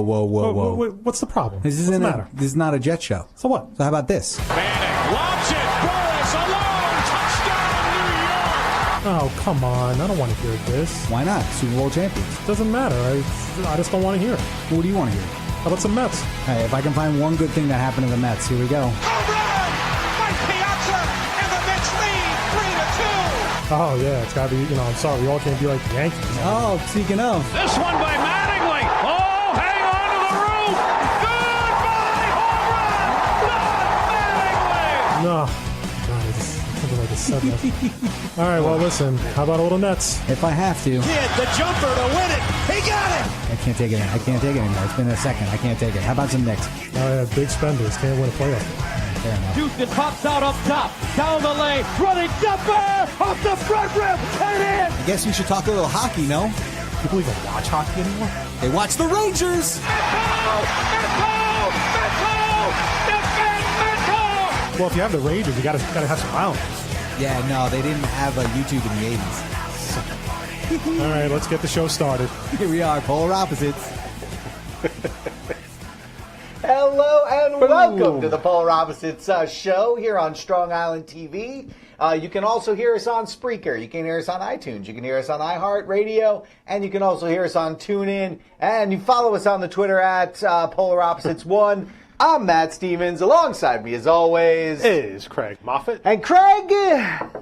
whoa. Wait, what's the problem? This is not a Jet show. So what? So how about this? Manning lobs it. Boris alone. Touchdown, New York. Oh, come on. I don't want to hear this. Why not? Super Bowl champions. Doesn't matter. I just don't want to hear it. What do you want to hear? How about some Mets? Hey, if I can find one good thing that happened to the Mets, here we go. Home run. Mike Piazza and the Mets lead 3-2. Oh, yeah. It's got to be, I'm sorry. We all can't be like the Yankees. Oh, speaking of. This one by Mattingly. Oh, hang on to the roof. Goodbye, home run. Not Mattingly. No. God, I just said that. All right, well, listen. How about a little Nets? If I have to. Hit the jumper to win it. He got it. I can't take it. I can't take it anymore. It's been a second. I can't take it. How about some Knicks? Oh, yeah, big spenders. Can't win a playoff. Fair enough. Houston pops out up top. Down the lane. Running jumper. Off the front rim. And in. I guess we should talk a little hockey, no? People even watch hockey anymore? They watch the Rangers. Well, if you have the Rangers, you got to have some rounds. Yeah, no, they didn't have a YouTube in the 80s. All right, let's get the show started. Here we are, polar opposites. Hello and welcome to the Polar Opposites show here on Strong Island TV. You can also hear us on Spreaker. You can hear us on iTunes. You can hear us on iHeartRadio. And you can also hear us on TuneIn. And you follow us on the Twitter at Polar Opposites 1. I'm Matt Stevens. Alongside me, as always, is Craig Moffitt. And Craig.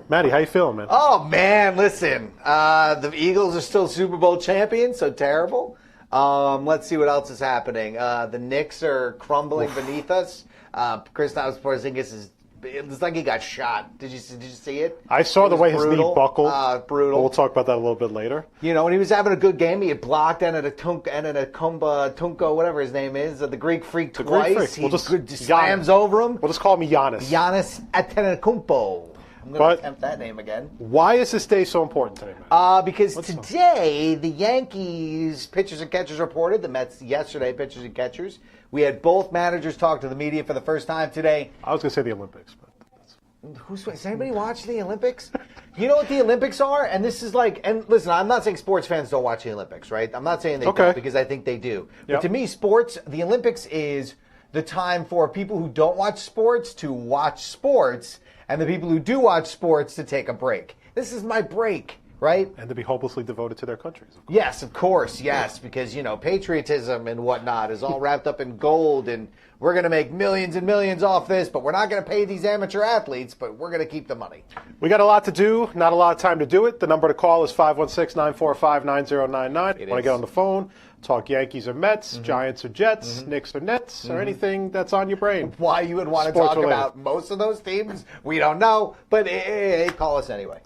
Matty, how you feeling, man? Oh, man, listen. The Eagles are still Super Bowl champions, so terrible. Let's see what else is happening. The Knicks are crumbling beneath us. Kristaps Porzingis it's like he got shot. Did you see it? I saw the way his knee buckled. Brutal. We'll talk about that a little bit later. You know, when he was having a good game, he had blocked Tunko, whatever his name is, the Greek Freak twice. He slams over him. We'll just call him Giannis. Giannis Antetokounmpo. I'm going to attempt that name again. Why is this day so important today, man? Because today, the Yankees pitchers and catchers reported, the Mets yesterday pitchers and catchers. We had both managers talk to the media for the first time today. I was going to say the Olympics. But does anybody watch the Olympics? You know what the Olympics are? And this is like, and listen, I'm not saying sports fans don't watch the Olympics, right? I'm not saying they don't because I think they do. But to me, the Olympics is the time for people who don't watch sports to watch sports, and the people who do watch sports to take a break. This is my break, right? And to be hopelessly devoted to their countries. Of course. Yes, of course, yes, because, patriotism and whatnot is all wrapped up in gold, and we're going to make millions and millions off this, but we're not going to pay these amateur athletes, but we're going to keep the money. We got a lot to do, not a lot of time to do it. The number to call is 516-945-9099. Want to get on the phone, talk Yankees or Mets, Giants or Jets, Knicks or Nets, or anything that's on your brain. Why you would want to talk about most of those teams, we don't know, but hey, call us anyway.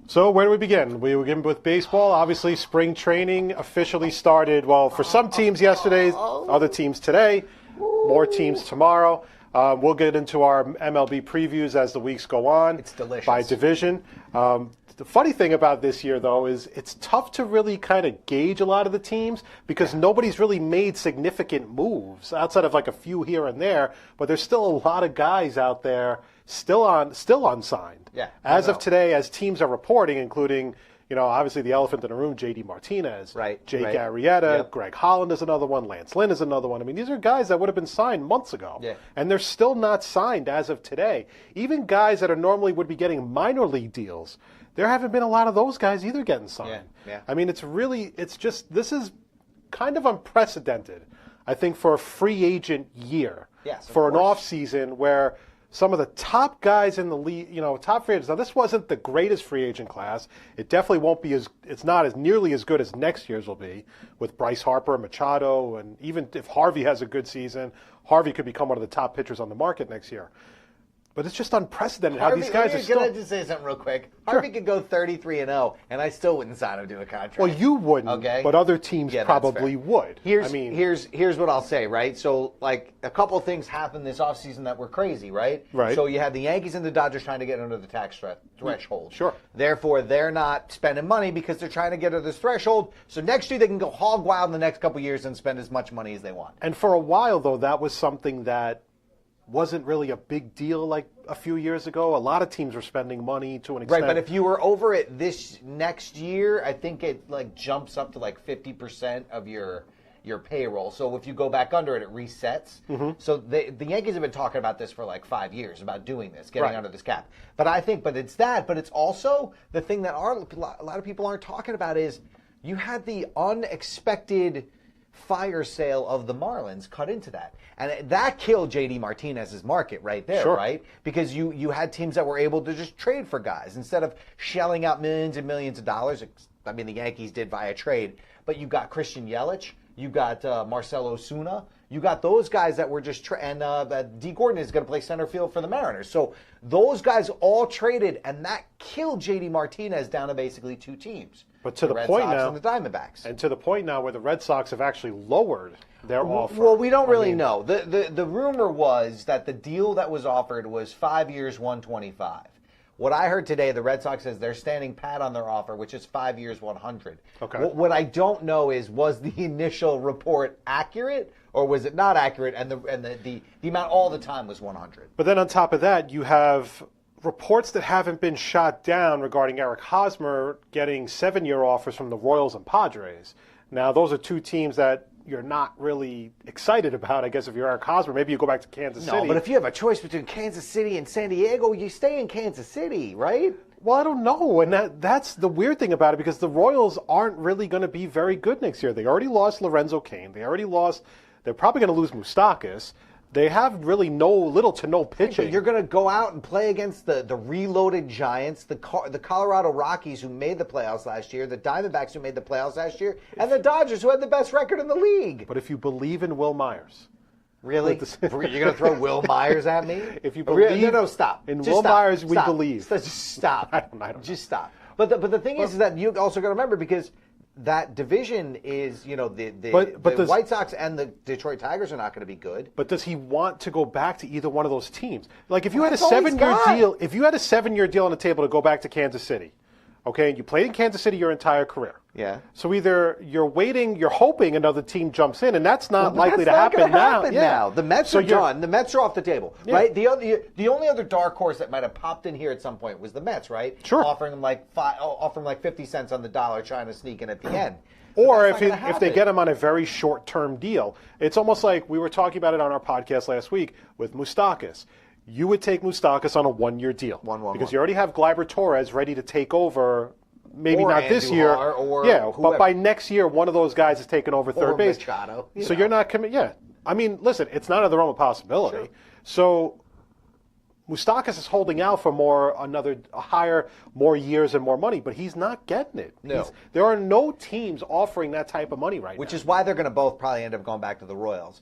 So where do we begin? We begin with baseball. Obviously, spring training officially started, well, for some teams yesterday, other teams today, more teams tomorrow. We'll get into our MLB previews as the weeks go on. It's delicious. By division. The funny thing about this year, though, is it's tough to really kind of gauge a lot of the teams because nobody's really made significant moves outside of like a few here and there. But there's still a lot of guys out there still unsigned. Yeah. As of today, as teams are reporting, including, obviously the elephant in the room, J.D. Martinez, Jake Arrieta, Greg Holland is another one, Lance Lynn is another one. I mean, these are guys that would have been signed months ago. Yeah. And they're still not signed as of today. Even guys that are normally would be getting minor league deals, there haven't been a lot of those guys either getting signed. Yeah. I mean, this is kind of unprecedented, I think, for a free agent year. Yes, for an offseason where some of the top guys in the league, top free agents. Now, this wasn't the greatest free agent class. It definitely won't be it's not as nearly as good as next year's will be with Bryce Harper, Machado, and even if Harvey has a good season, Harvey could become one of the top pitchers on the market next year. But it's just unprecedented how these guys are still. Can I just say something real quick? Harvey could go 33-0, and I still wouldn't sign him to a contract. Well, you wouldn't, but other teams probably would. Here's what I'll say, right? So, like, a couple of things happened this offseason that were crazy, right? Right. So you had the Yankees and the Dodgers trying to get under the tax threshold. Sure. Therefore, they're not spending money because they're trying to get under this threshold. So next year they can go hog wild in the next couple of years and spend as much money as they want. And for a while, though, that was something that wasn't really a big deal like a few years ago. A lot of teams were spending money to an extent. Right, but if you were over it this next year, I think it jumps up to 50% of your your payroll. So if you go back under it, it resets. So the Yankees have been talking about this for like 5 years, about doing this, getting under this cap. But I think, but it's also the thing that a lot of people aren't talking about is you had the unexpected fire sale of the Marlins cut into that. And that killed J.D. Martinez's market right there, right? Because you had teams that were able to just trade for guys instead of shelling out millions and millions of dollars. I mean, the Yankees did via trade, but you got Christian Yelich, you got Marcell Ozuna, you got those guys that were just and D. Gordon is going to play center field for the Mariners. So those guys all traded, and that killed J.D. Martinez down to basically 2 teams. But to the Red point Sox now, and the Diamondbacks, and to the point now where the Red Sox have actually lowered their offer. Well, we don't really know. The rumor was that the deal that was offered was 5 years, 125. What I heard today, the Red Sox says they're standing pat on their offer, which is 5 years, 100. Okay. What I don't know is, was the initial report accurate or was it not accurate? And the amount all the time was 100. But then on top of that, you have reports that haven't been shot down regarding Eric Hosmer getting 7-year offers from the Royals and Padres. Now, those are 2 teams that you're not really excited about, I guess, if you're Eric Hosmer. Maybe you go back to Kansas City. No, but if you have a choice between Kansas City and San Diego, you stay in Kansas City, right? Well, I don't know, and that's the weird thing about it, because the Royals aren't really going to be very good next year. They already lost Lorenzo Cain. They're probably going to lose Moustakas. They have really little to no pitching. You're going to go out and play against the reloaded Giants, the Colorado Rockies, who made the playoffs last year, the Diamondbacks, who made the playoffs last year, and the Dodgers, who had the best record in the league. But if you believe in Will Myers. Really? You're going to throw Will Myers at me? If you believe no, stop. In Just Will stop. Myers, we Stop. believe. Just stop. I don't know. Just stop. But the thing is that you also got to remember, because that division is, the White Sox and the Detroit Tigers are not going to be good. But does he want to go back to either one of those teams? Like, if you had a 7-year deal, if you had a 7-year deal on the table to go back to Kansas City, okay, and you played in Kansas City your entire career. Yeah. So either you're hoping another team jumps in, and that's not likely to happen now. Now. The Mets are done. The Mets are off the table, right? The only other dark horse that might have popped in here at some point was the Mets, right? Sure. Offering them 50 cents on the dollar, trying to sneak in at the end. Or if they get him on a very short-term deal. It's almost like we were talking about it on our podcast last week with Moustakas. You would take Moustakas on a 1-year deal. Because you already have Gleyber Torres ready to take over. Maybe or not this year. But by next year, one of those guys is taking over third base. Machado, so you're not coming. Yeah. I mean, listen, it's not out of the realm of possibility. Sure. So Moustakas is holding out for more years and more money, but he's not getting it. No. There are no teams offering that type of money right now. Which is why they're going to both probably end up going back to the Royals.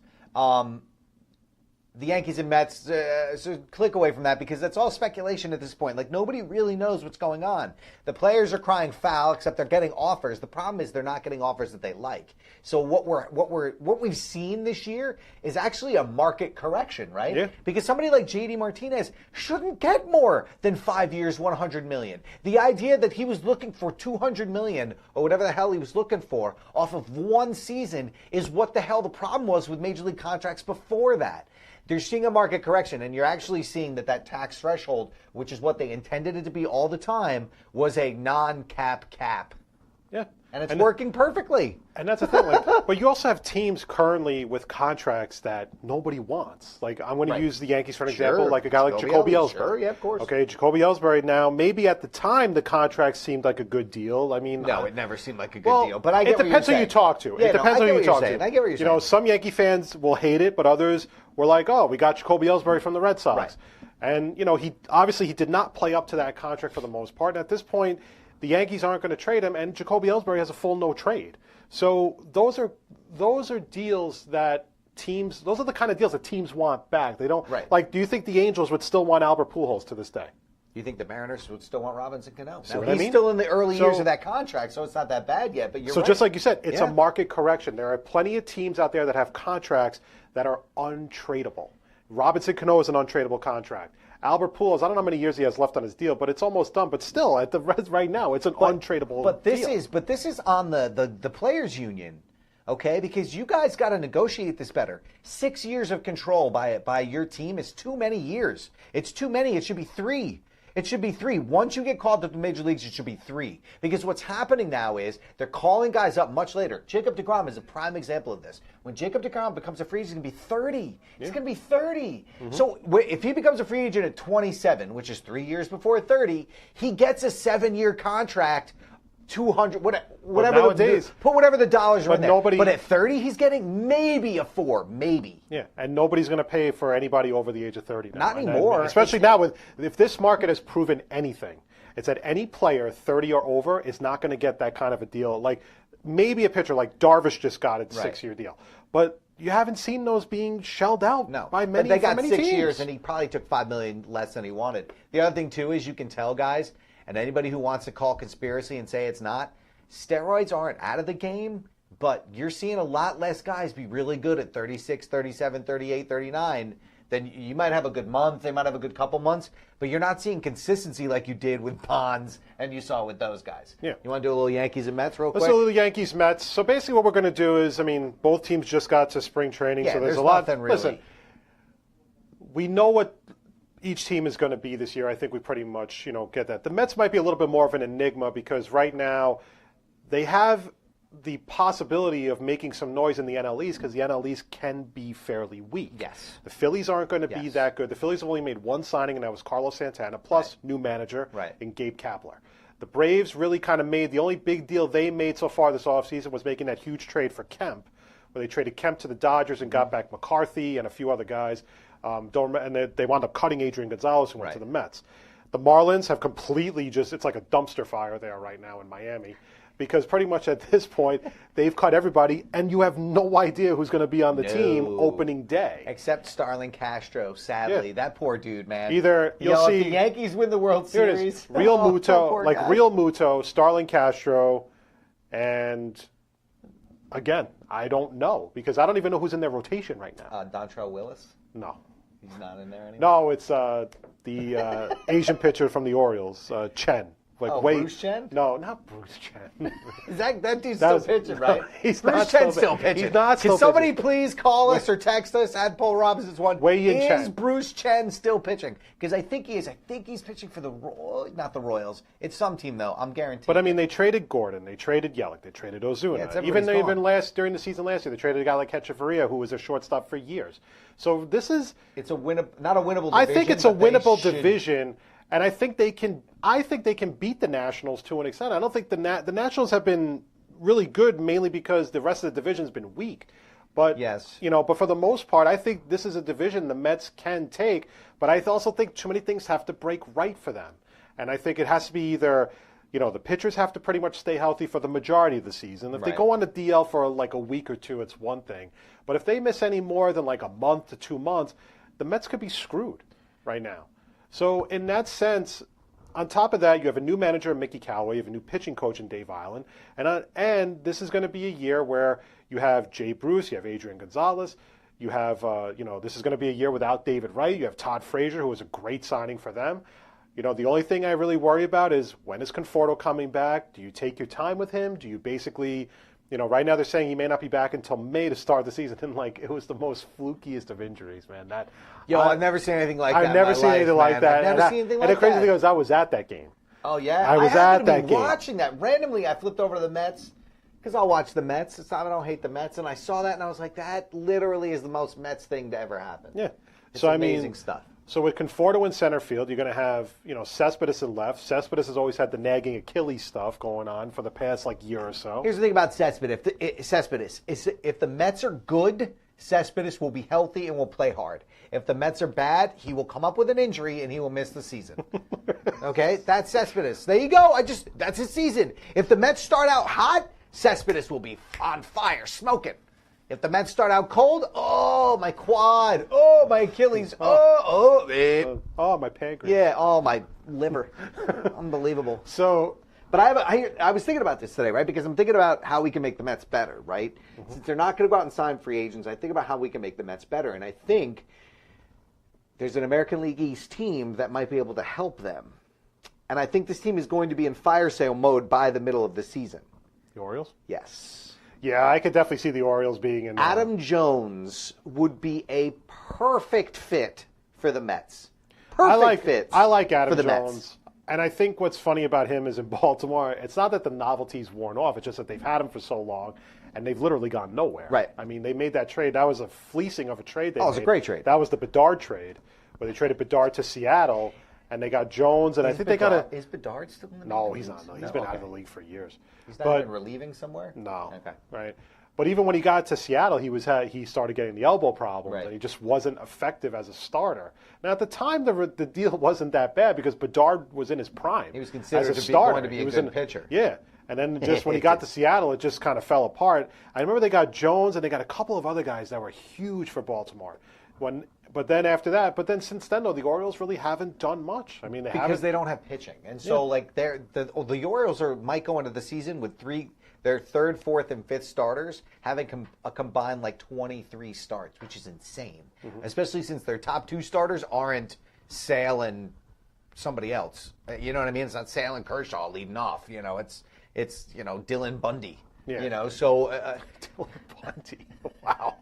The Yankees and Mets, so click away from that, because that's all speculation at this point. Like, nobody really knows what's going on. The players are crying foul, except they're getting offers. The problem is they're not getting offers that they like. So what we've seen this year is actually a market correction, right? Yeah. Because somebody like J.D. Martinez shouldn't get more than 5 years, $100 million. The idea that he was looking for $200 million or whatever the hell he was looking for off of one season is what the hell the problem was with major league contracts before that. They're seeing a market correction, and you're actually seeing that tax threshold, which is what they intended it to be all the time, was a non-cap cap. Yeah. And it's working perfectly. And that's the thing. But you also have teams currently with contracts that nobody wants. Like, I'm going to use the Yankees for an example, like a guy like Jacoby Ellsbury. Sure, yeah, of course. Okay, Jacoby Ellsbury. Now, maybe at the time the contract seemed like a good deal. I mean, no, it never seemed like a good deal. But it depends who you talk to. Yeah, it depends who you talk to. I get what you're saying. Some Yankee fans will hate it, but others were like, "Oh, we got Jacoby Ellsbury from the Red Sox," right. And he did not play up to that contract for the most part. And at this point, the Yankees aren't going to trade him, and Jacoby Ellsbury has a full no trade. So those are deals that teams. Those are the kind of deals that teams want back. They don't like. Do you think the Angels would still want Albert Pujols to this day? You think the Mariners would still want Robinson Cano? Now, he's still in the early years of that contract, so it's not that bad yet. But you're right. Just like you said, it's a market correction. There are plenty of teams out there that have contracts that are untradeable. Robinson Cano is an untradeable contract. Albert Pujols, I don't know how many years he has left on his deal, but it's almost done. But still, at the right now, it's an untradeable deal. But this is on the players' union, okay? Because you guys got to negotiate this better. 6 years of control by your team is too many years. It's too many. It should be 3. It should be 3. Once you get called up to the major leagues, it should be 3. Because what's happening now is they're calling guys up much later. Jacob deGrom is a prime example of this. When Jacob deGrom becomes a free agent, he's going to be 30. He's going to be 30. So if he becomes a free agent at 27, which is 3 years before 30, he gets a 7-year contract. 200, whatever nowadays, put whatever the dollars are but in there. nobody, but at 30, he's getting maybe a 4, maybe. Yeah, and nobody's going to pay for anybody over the age of 30 now. Not anymore. Especially now, if this market has proven anything, it's that any player 30 or over is not going to get that kind of a deal. Like maybe a pitcher like Darvish just got a 6-year deal, but you haven't seen those being shelled out by many. But they got many 6 teams. years, and he probably took $5 million less than he wanted. The other thing too is you can tell guys, and anybody who wants to call conspiracy and say it's not. Steroids aren't out of the game, but you're seeing a lot less guys be really good at 36, 37, 38, 39. Then you might have a good month, they might have a good couple months, but you're not seeing consistency like you did with Bonds and you saw with those guys. Yeah. You want to do a little Yankees and Mets real quick? Let's do a little Yankees Mets. So basically what we're going to do is, both teams just got to spring training, so there's a lot. Nothing really. Listen, we know what each team is going to be this year. I think we pretty much, get that. The Mets might be a little bit more of an enigma because right now they have the possibility of making some noise in the NL East because the NL East can be fairly weak. Yes. The Phillies aren't going to be that good. The Phillies have only made one signing, and that was Carlos Santana, plus new manager in Gabe Kapler. The Braves really kind of made, the only big deal they made so far this offseason was making that huge trade for Kemp, where they traded Kemp to the Dodgers and got back McCarthy and a few other guys. And they wound up cutting Adrian Gonzalez, who went to the Mets. The Marlins have completely it's like a dumpster fire there right now in Miami. Because pretty much at this point, they've cut everybody, and you have no idea who's going to be on the team opening day. Except Starlin Castro, sadly. That poor dude, man. Either you'll see if the Yankees win the World here Series. It is. Real Muto, guy. Real Muto, Starlin Castro, and again, I don't know because I don't even know who's in their rotation right now. Dontrell Willis? No. He's not in there anymore? No, it's the Asian pitcher from the Orioles, Chen. Bruce Chen? No, not Bruce Chen. that dude's still pitching, right? Bruce Chen's still pitching. He's not still Can somebody pitching. please call us or text us at Paul Robinson's one? Wei-Yin Is Chen. Bruce Chen still pitching? Because I think he is. I think he's pitching for not the Royals. It's some team, though. I'm guaranteed. But, they traded Gordon. They traded Yelich. They traded Ozuna. Even during the season last year, they traded a guy like Hechavarria, who was a shortstop for years. So this is... It's not a winnable division. I think it's a winnable division. And I think they can beat the Nationals to an extent. I don't think the Nationals have been really good, mainly because the rest of the division's been weak. But but for the most part, I think this is a division the Mets can take. But I also think too many things have to break right for them. And I think it has to be either, the pitchers have to pretty much stay healthy for the majority of the season. If they go on the DL for like a week or two, it's one thing. But if they miss any more than like a month to 2 months, the Mets could be screwed right now. So in that sense, on top of that, you have a new manager, Mickey Callaway. You have a new pitching coach in Dave Island. And this is going to be a year where you have Jay Bruce, you have Adrian Gonzalez. You have, this is going to be a year without David Wright. You have Todd Frazier, who was a great signing for them. The only thing I really worry about is when is Conforto coming back? Do you take your time with him? Do you basically... right now they're saying he may not be back until May to start the season. And it was the most flukiest of injuries, man. I've never seen anything like that. I've never seen anything like that. I've never seen anything like that. And the crazy thing is, I was at that game. Oh yeah, I was at that game. Watching that randomly. I flipped over to the Mets because I'll watch the Mets. I don't hate the Mets, and I saw that and I was like, that literally is the most Mets thing to ever happen. Yeah, it's amazing stuff. So with Conforto in center field, you're going to have, Cespedes in left. Cespedes has always had the nagging Achilles stuff going on for the past year or so. Here's the thing about Cespedes. If the Mets are good, Cespedes will be healthy and will play hard. If the Mets are bad, he will come up with an injury and he will miss the season. Okay? That's Cespedes. There you go. That's his season. If the Mets start out hot, Cespedes will be on fire, smoking. If the Mets start out cold, oh, my quad, oh, my Achilles, oh, my pancreas. Yeah, oh, my liver. Unbelievable. So, but I was thinking about this today, right? Because I'm thinking about how we can make the Mets better, right? Mm-hmm. Since they're not going to go out and sign free agents, I think about how we can make the Mets better. And I think there's an American League East team that might be able to help them. And I think this team is going to be in fire sale mode by the middle of the season. The Orioles? Yes. Yeah, I could definitely see the Orioles being in. Adam Jones would be a perfect fit for the Mets. Perfect fit. I like Adam for the Jones. Mets. And I think what's funny about him is in Baltimore, it's not that the novelty's worn off. It's just that they've had him for so long, and they've literally gone nowhere. Right. I mean, they made that trade. That was a fleecing of a trade. It was a great trade. That was the Bedard trade, where they traded Bedard to Seattle, and they got Jones, and I think they got a... Is Bedard still in the No, major he's leagues? not. No, he's been out of the league for years. He's not even relieving somewhere? No. Okay. Right. But even when he got to Seattle, he started getting the elbow problems, Right. and he just wasn't effective as a starter. Now, at the time, the deal wasn't that bad because Bedard was in his prime. He was considered as a to be starter. going to be He a was good pitcher. Yeah. And then just when he got to Seattle, it just kind of fell apart. I remember they got Jones, and they got a couple of other guys that were huge for Baltimore. But then since then, though, the Orioles really haven't done much. I mean, Because they don't have pitching. And so, like, the Orioles might go into the season with their third, fourth, and fifth starters having a combined, like, 23 starts, which is insane. Especially since their top two starters aren't Sale and somebody else. You know what I mean? It's not Sale and Kershaw leading off. You know, it's Dylan Bundy. Yeah. You know, so Dylan Bundy. Wow.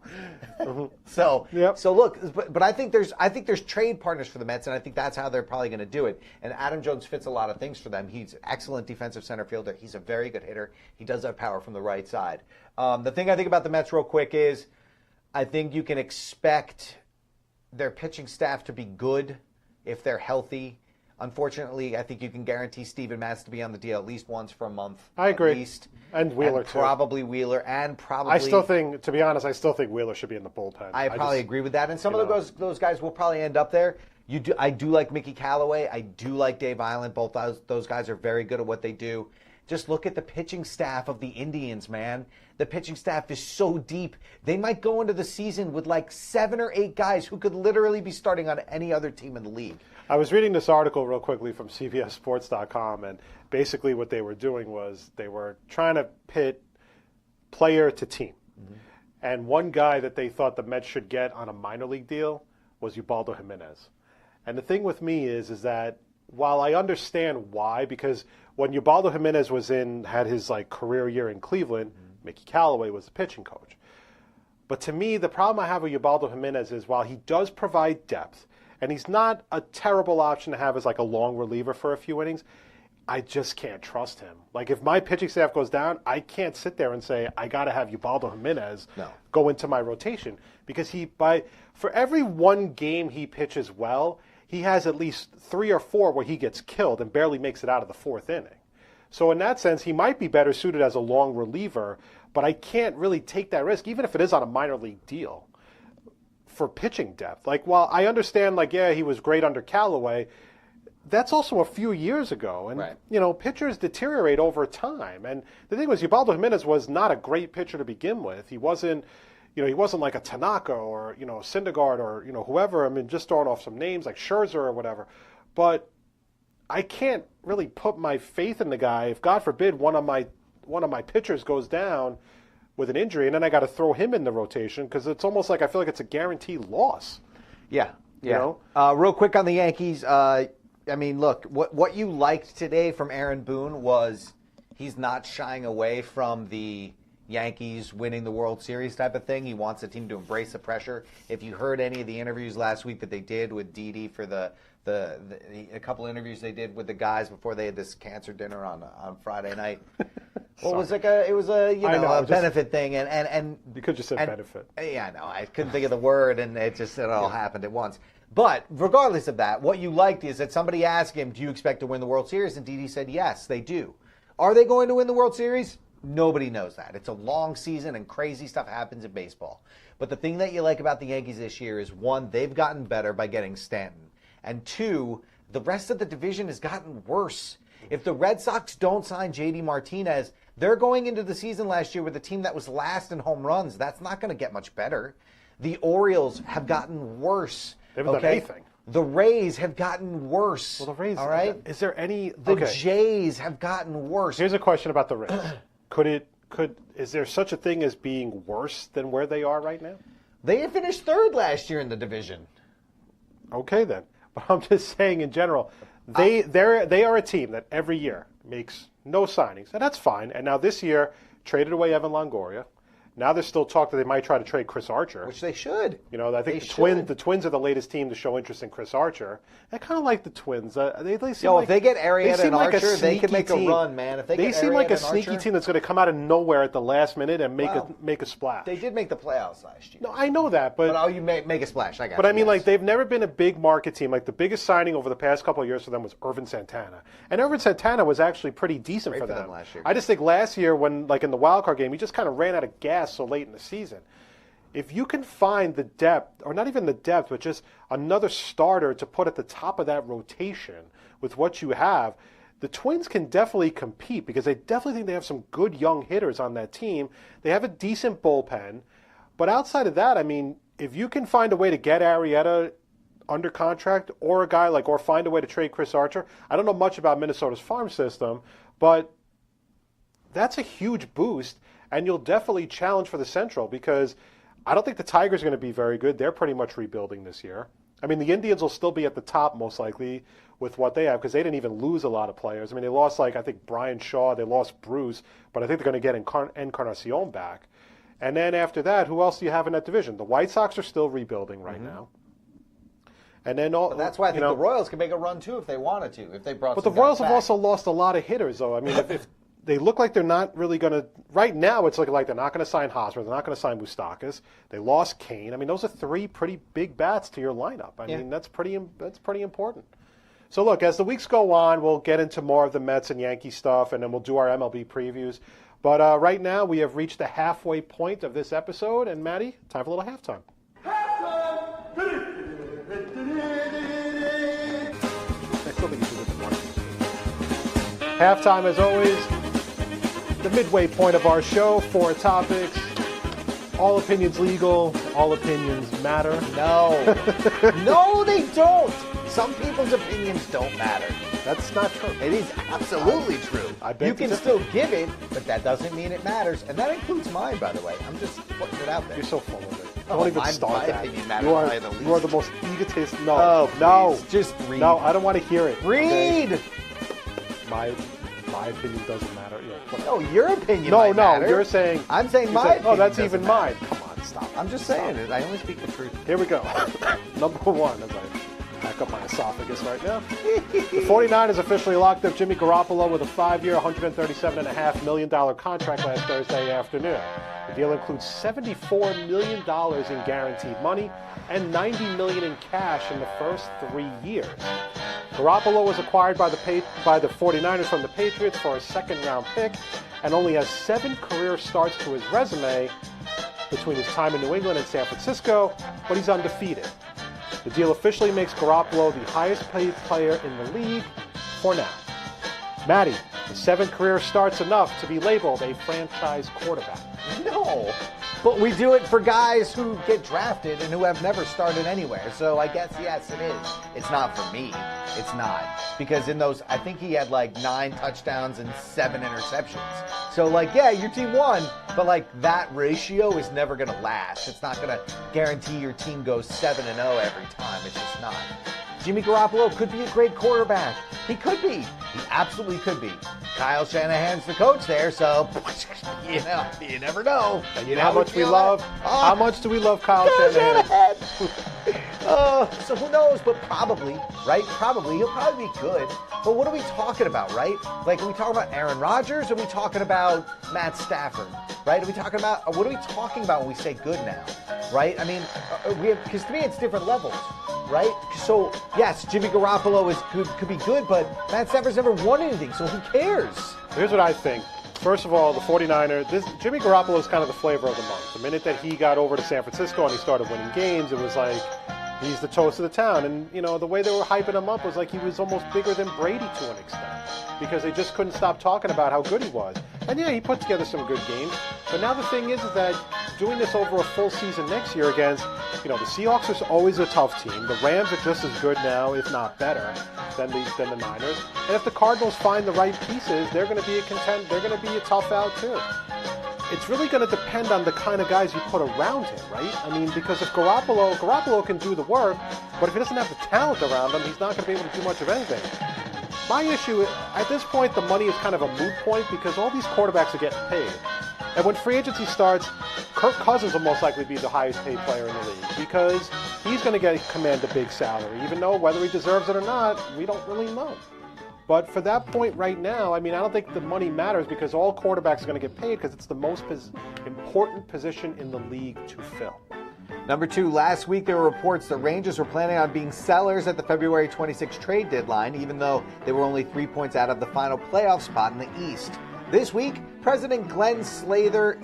So Yep. so look, but I think there's trade partners for the Mets, and I think that's how they're probably going to do it. And Adam Jones fits a lot of things for them. He's an excellent defensive center fielder. He's a very good hitter. He does have power from the right side. The thing I think about the Mets real quick is I think you can expect their pitching staff to be good if they're healthy. Unfortunately, I think you can guarantee Steven Matz to be on the deal at least once for a month. I agree. At least. And Wheeler, too. Probably Wheeler, and probably... I still think, to be honest, Wheeler should be in the bullpen. I probably agree with that. And some of those guys will probably end up there. I do like Mickey Callaway. I do like Dave Island. Both those guys are very good at what they do. Just look at the pitching staff of the Indians, man. The pitching staff is so deep. They might go into the season with like 7 or 8 guys who could literally be starting on any other team in the league. I was reading this article real quickly from CBSSports.com, and basically what they were doing was they were trying to pit player to team. Mm-hmm. And one guy that they thought the Mets should get on a minor league deal was Ubaldo Jimenez. And the thing with me is that while I understand why, because when Ubaldo Jimenez had his like career year in Cleveland, Mickey Callaway was the pitching coach. But to me, the problem I have with Ubaldo Jimenez is while he does provide depth, and he's not a terrible option to have as like a long reliever for a few innings, I just can't trust him. Like if my pitching staff goes down, I can't sit there and say I got to have Ubaldo Jimenez go into my rotation because for every one game he pitches well, he has at least 3 or 4 where he gets killed and barely makes it out of the 4th inning. So in that sense, he might be better suited as a long reliever, but I can't really take that risk, even if it is on a minor league deal, for pitching depth. Like, while I understand, like, yeah, he was great under Callaway, that's also a few years ago. And, pitchers deteriorate over time. And the thing was, Ubaldo Jimenez was not a great pitcher to begin with. He wasn't like a Tanaka or, Syndergaard or, whoever. I mean, just throwing off some names like Scherzer or whatever. But I can't really put my faith in the guy if, God forbid, one of my pitchers goes down with an injury, and then I got to throw him in the rotation because it's almost like I feel like it's a guaranteed loss. Yeah. You know? Real quick on the Yankees. I mean, look, what you liked today from Aaron Boone was he's not shying away from the Yankees winning the World Series type of thing. He wants the team to embrace the pressure. If you heard any of the interviews last week that they did with Didi for a couple interviews they did with the guys before they had this cancer dinner on Friday night. Well, it was a benefit thing, and you could just say benefit. Yeah, I know. I couldn't think of the word, and it all happened at once. But regardless of that, what you liked is that somebody asked him, "Do you expect to win the World Series?" And Didi said, "Yes, they do." Are they going to win the World Series? Nobody knows that. It's a long season, and crazy stuff happens in baseball. But the thing that you like about the Yankees this year is, 1, they've gotten better by getting Stanton, and 2, the rest of the division has gotten worse. If the Red Sox don't sign J.D. Martinez, they're going into the season last year with a team that was last in home runs. That's not going to get much better. The Orioles have gotten worse. They haven't done anything. The Rays have gotten worse. Well, the Rays, all right? Is there any... The Jays have gotten worse. Here's a question about the Rays. Is there such a thing as being worse than where they are right now? They finished 3rd last year in the division. Okay, then. But I'm just saying in general, they are a team that every year makes no signings, and that's fine. And now this year, traded away Evan Longoria, Now there's still talk that they might try to trade Chris Archer. Which they should. You know, I think They the Twins are the latest team to show interest in Chris Archer. I kind of like the Twins. They seem Yo, like, if they get Arrieta and like Archer, they can make team. a run, man. If they seem like a sneaky team that's going to come out of nowhere at the last minute and make a splash. They did make the playoffs last year. No, I know that, but you make a splash. I got But I mean, like, they've never been a big market team. Like, the biggest signing over the past couple of years for them was Irvin Santana. And Irvin Santana was actually pretty decent for them last year. I just think last year, when, like, in the wild card game, he just kind of ran out of gas so late in the season. If you can find the depth, or not even the depth, but just another starter to put at the top of that rotation with what you have, the Twins can definitely compete because I definitely think they have some good young hitters on that team. They have a decent bullpen. But outside of that, I mean, if you can find a way to get Arrieta under contract or find a way to trade Chris Archer, I don't know much about Minnesota's farm system, but that's a huge boost, and you'll definitely challenge for the Central because I don't think the Tigers are going to be very good. They're pretty much rebuilding this year. I mean, the Indians will still be at the top most likely with what they have because they didn't even lose a lot of players. I mean, they lost, I think, Brian Shaw. They lost Bruce, but I think they're going to get Encarnacion back. And then after that, who else do you have in that division? The White Sox are still rebuilding right now. And then that's why I think the Royals can make a run, too, if they wanted to, if they brought But the Royals have also lost a lot of hitters, though. I mean, if they look like they're not really going to – right now it's looking like they're not going to sign Hosmer. They're not going to sign Moustakas. They lost Kane. I mean, those are three pretty big bats to your lineup. I mean, that's pretty important. So, look, as the weeks go on, we'll get into more of the Mets and Yankee stuff, and then we'll do our MLB previews. But right now we have reached the halfway point of this episode. And, Maddie, time for a little halftime. Halftime, as always, the midway point of our show. 4 topics. All opinions legal. All opinions matter. No. No, they don't. Some people's opinions don't matter. That's not true. It is absolutely true. You can still give it, but that doesn't mean it matters. And that includes mine, by the way. I'm just putting it out there. You're so full of it. Don't even start that. You are the most egotist. No. Just read. No, I don't want to hear it. Read. Okay? My opinion doesn't matter. No, your opinion might matter. No, you're saying... I'm saying my opinion that's even matter. mine. Come on, stop. I'm just saying it. I only speak the truth. Here we go. Number 1, as I pack up my esophagus right now. The 49ers officially locked up Jimmy Garappolo with a 5-year, $137.5 million contract last Thursday afternoon. The deal includes $74 million in guaranteed money and $90 million in cash in the first 3 years. Garappolo was acquired by the 49ers from the Patriots for a second-round pick and only has 7 career starts to his resume between his time in New England and San Francisco, but he's undefeated. The deal officially makes Garappolo the highest-paid player in the league for now. Maddie, is 7 career starts enough to be labeled a franchise quarterback? No. But we do it for guys who get drafted and who have never started anywhere. So I guess, yes, it is. It's not for me. It's not. Because in those, I think he had 9 touchdowns and 7 interceptions. So, yeah, your team won. But, that ratio is never going to last. It's not going to guarantee your team goes 7-0 every time. It's just not. Jimmy Garappolo could be a great quarterback. He could be. He absolutely could be. Kyle Shanahan's the coach there, so you never know. You know how much we love. How much do we love Kyle Shanahan? So who knows? But probably, right? Probably he'll probably be good. But what are we talking about, right? Are we talking about Aaron Rodgers? Or are we talking about Matt Stafford? Right? Are we talking about? What are we talking about when we say good now? Right? I mean, because to me it's different levels. Right? So, yes, Jimmy Garappolo could be good, but Matt Stafford's never won anything, so who cares? Here's what I think. First of all, the 49ers, Jimmy Garappolo is kind of the flavor of the month. The minute that he got over to San Francisco and he started winning games, it was like he's the toast of the town. And, the way they were hyping him up was like he was almost bigger than Brady to an extent because they just couldn't stop talking about how good he was. And, yeah, he put together some good games. But now the thing is that doing this over a full season next year against, the Seahawks are always a tough team. The Rams are just as good now, if not better, than the Niners. And if the Cardinals find the right pieces, they're going to be They're going to be a tough out too. It's really going to depend on the kind of guys you put around him, right? I mean, because if Garappolo can do the work, but if he doesn't have the talent around him, he's not going to be able to do much of anything. My issue, at this point, the money is kind of a moot point because all these quarterbacks are getting paid. And when free agency starts, Kirk Cousins will most likely be the highest paid player in the league because he's going to command a big salary, even though whether he deserves it or not, we don't really know. But for that point right now, I mean, I don't think the money matters because all quarterbacks are going to get paid because it's the most important position in the league to fill. Number 2, last week there were reports the Rangers were planning on being sellers at the February 26 trade deadline, even though they were only 3 points out of the final playoff spot in the East. This week, President Glenn Sather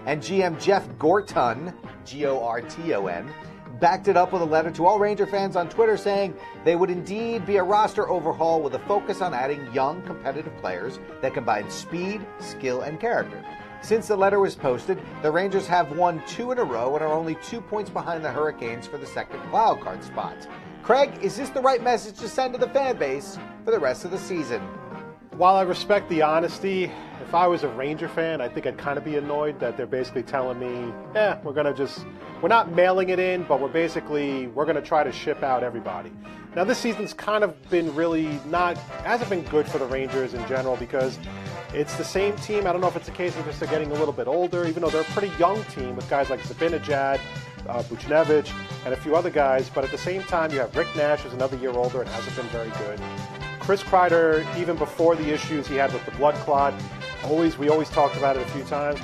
and GM Jeff Gorton, Gorton, backed it up with a letter to all Ranger fans on Twitter saying they would indeed be a roster overhaul with a focus on adding young, competitive players that combine speed, skill, and character. Since the letter was posted, the Rangers have won 2 in a row and are only 2 points behind the Hurricanes for the second wildcard spot. Craig, is this the right message to send to the fan base for the rest of the season? While I respect the honesty, if I was a Ranger fan, I think I'd kind of be annoyed that they're basically telling me, we're not mailing it in, but we're going to try to ship out everybody. Now, this season's kind of been hasn't been good for the Rangers in general because it's the same team. I don't know if it's a case of just they're getting a little bit older, even though they're a pretty young team with guys like Zibanejad, Buchnevich, and a few other guys. But at the same time, you have Rick Nash, who's another year older and hasn't been very good. Chris Kreider, even before the issues he had with the blood clot, we always talked about it a few times.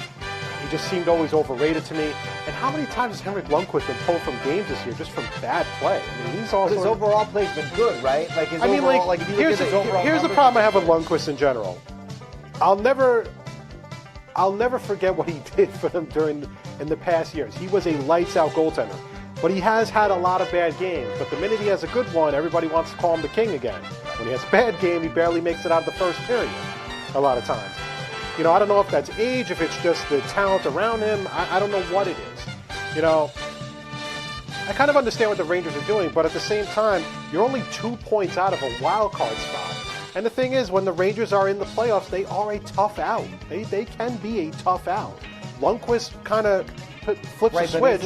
He just seemed always overrated to me. And how many times has Henrik Lundqvist been pulled from games this year just from bad play? I mean, his overall play's been good, right? Here's the problem I have with Lundqvist in general. I'll never forget what he did for them in the past years. He was a lights-out goaltender. But he has had a lot of bad games. But the minute he has a good one, everybody wants to call him the king again. When he has a bad game, he barely makes it out of the first period a lot of times. I don't know if that's age, if it's just the talent around him. I don't know what it is. I kind of understand what the Rangers are doing, but at the same time, you're only 2 points out of a wild card spot. And the thing is, when the Rangers are in the playoffs, they are a tough out. They can be a tough out. Lundqvist kind of flips a switch.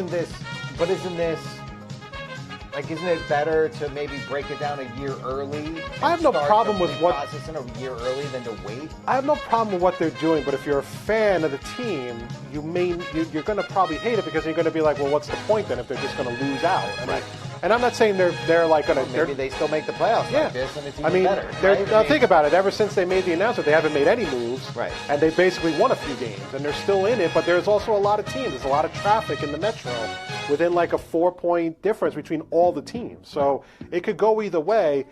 Isn't it better to maybe break it down a year early? I have no problem with what process in a year early than to wait. I have no problem with what they're doing, but if you're a fan of the team, you're going to probably hate it because you're going to be like, well, what's the point then if they're just going to lose out? And I'm not saying they're like going to. Maybe they still make the playoffs like this, and it's even better. Now think about it. Ever since they made the announcement, they haven't made any moves, right? And they basically won a few games, and they're still in it. But there's also a lot of teams. There's a lot of traffic in the Metro, within like a 4-point difference between all the teams. So it could go either way.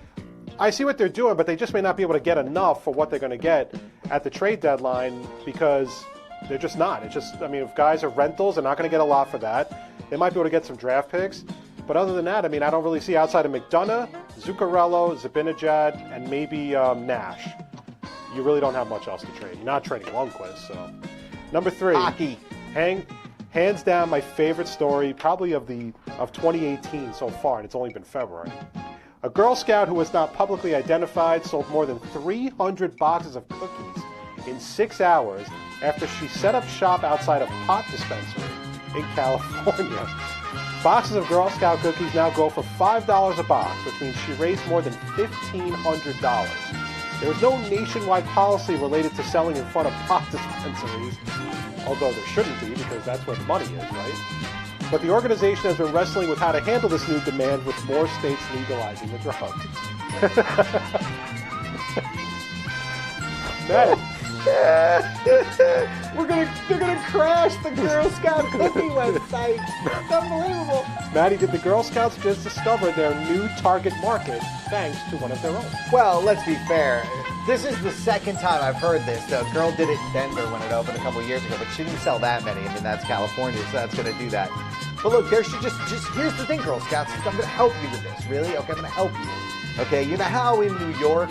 I see what they're doing, but they just may not be able to get enough for what they're going to get at the trade deadline because they're just not. It's just, if guys are rentals, they're not going to get a lot for that. They might be able to get some draft picks. But other than that, I don't really see outside of McDonough, Zuccarello, Zibanejad, and maybe Nash. You really don't have much else to trade. You're not trading Lundqvist. So, number 3, hockey. Hands down, my favorite story, probably of 2018 so far, and it's only been February. A Girl Scout who was not publicly identified sold more than 300 boxes of cookies in 6 hours after she set up shop outside a pot dispensary in California. Boxes of Girl Scout cookies now go for $5 a box, which means she raised more than $1,500. There is no nationwide policy related to selling in front of pot dispensaries, although there shouldn't be because that's where the money is, right? But the organization has been wrestling with how to handle this new demand with more states legalizing the drug. They're gonna crash the Girl Scout cookie website. It's unbelievable. Maddie, did the Girl Scouts just discover their new target market thanks to one of their own? Well, let's be fair. This is the second time I've heard this. The girl did it in Denver when it opened a couple years ago, but she didn't sell that many. That's California, so that's going to do that. But look, there should just here's the thing, Girl Scouts. I'm going to help you with this, really. Okay, I'm going to help you. Okay, you know how in New York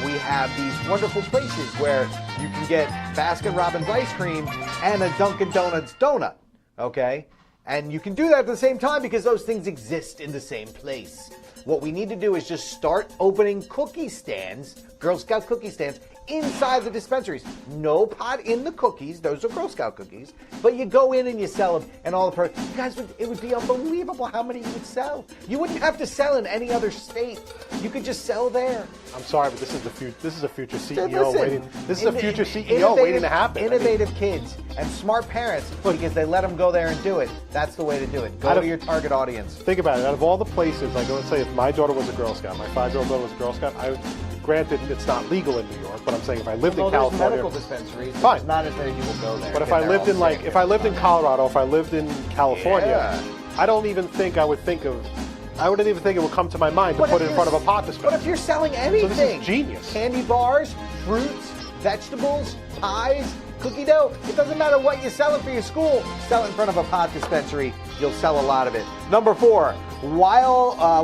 we have these wonderful places where you can get Baskin-Robbins ice cream and a Dunkin' Donuts donut, okay? And you can do that at the same time because those things exist in the same place. What we need to do is just start opening cookie stands, Girl Scout cookie stands, inside the dispensaries. No pot in the cookies. Those are Girl Scout cookies. But you go in and you sell them, and all the products. You guys, it would be unbelievable how many you would sell. You wouldn't have to sell in any other state. You could just sell there. I'm sorry, but this is a future CEO Listen, waiting. This is a future CEO waiting to happen. Innovative kids and smart parents, because they let them go there and do it. That's the way to do it. Go to your target audience. Think about it. Out of all the places, like let's say if my daughter was a Girl Scout, my 5-year-old daughter was a Girl Scout, granted it's not legal in New York, but I'm saying if I lived in California, there's medical dispensaries. Fine. Not as many people go there. But if I lived in Colorado, if I lived in California, I don't even think I wouldn't even think it would come to my mind to put it in front of a pot dispenser. But if you're selling anything, so this is genius. Candy bars, fruits, vegetables, pies, cookie dough, it doesn't matter what you sell it for your school. Sell it in front of a pot dispensary. You'll sell a lot of it. Number 4,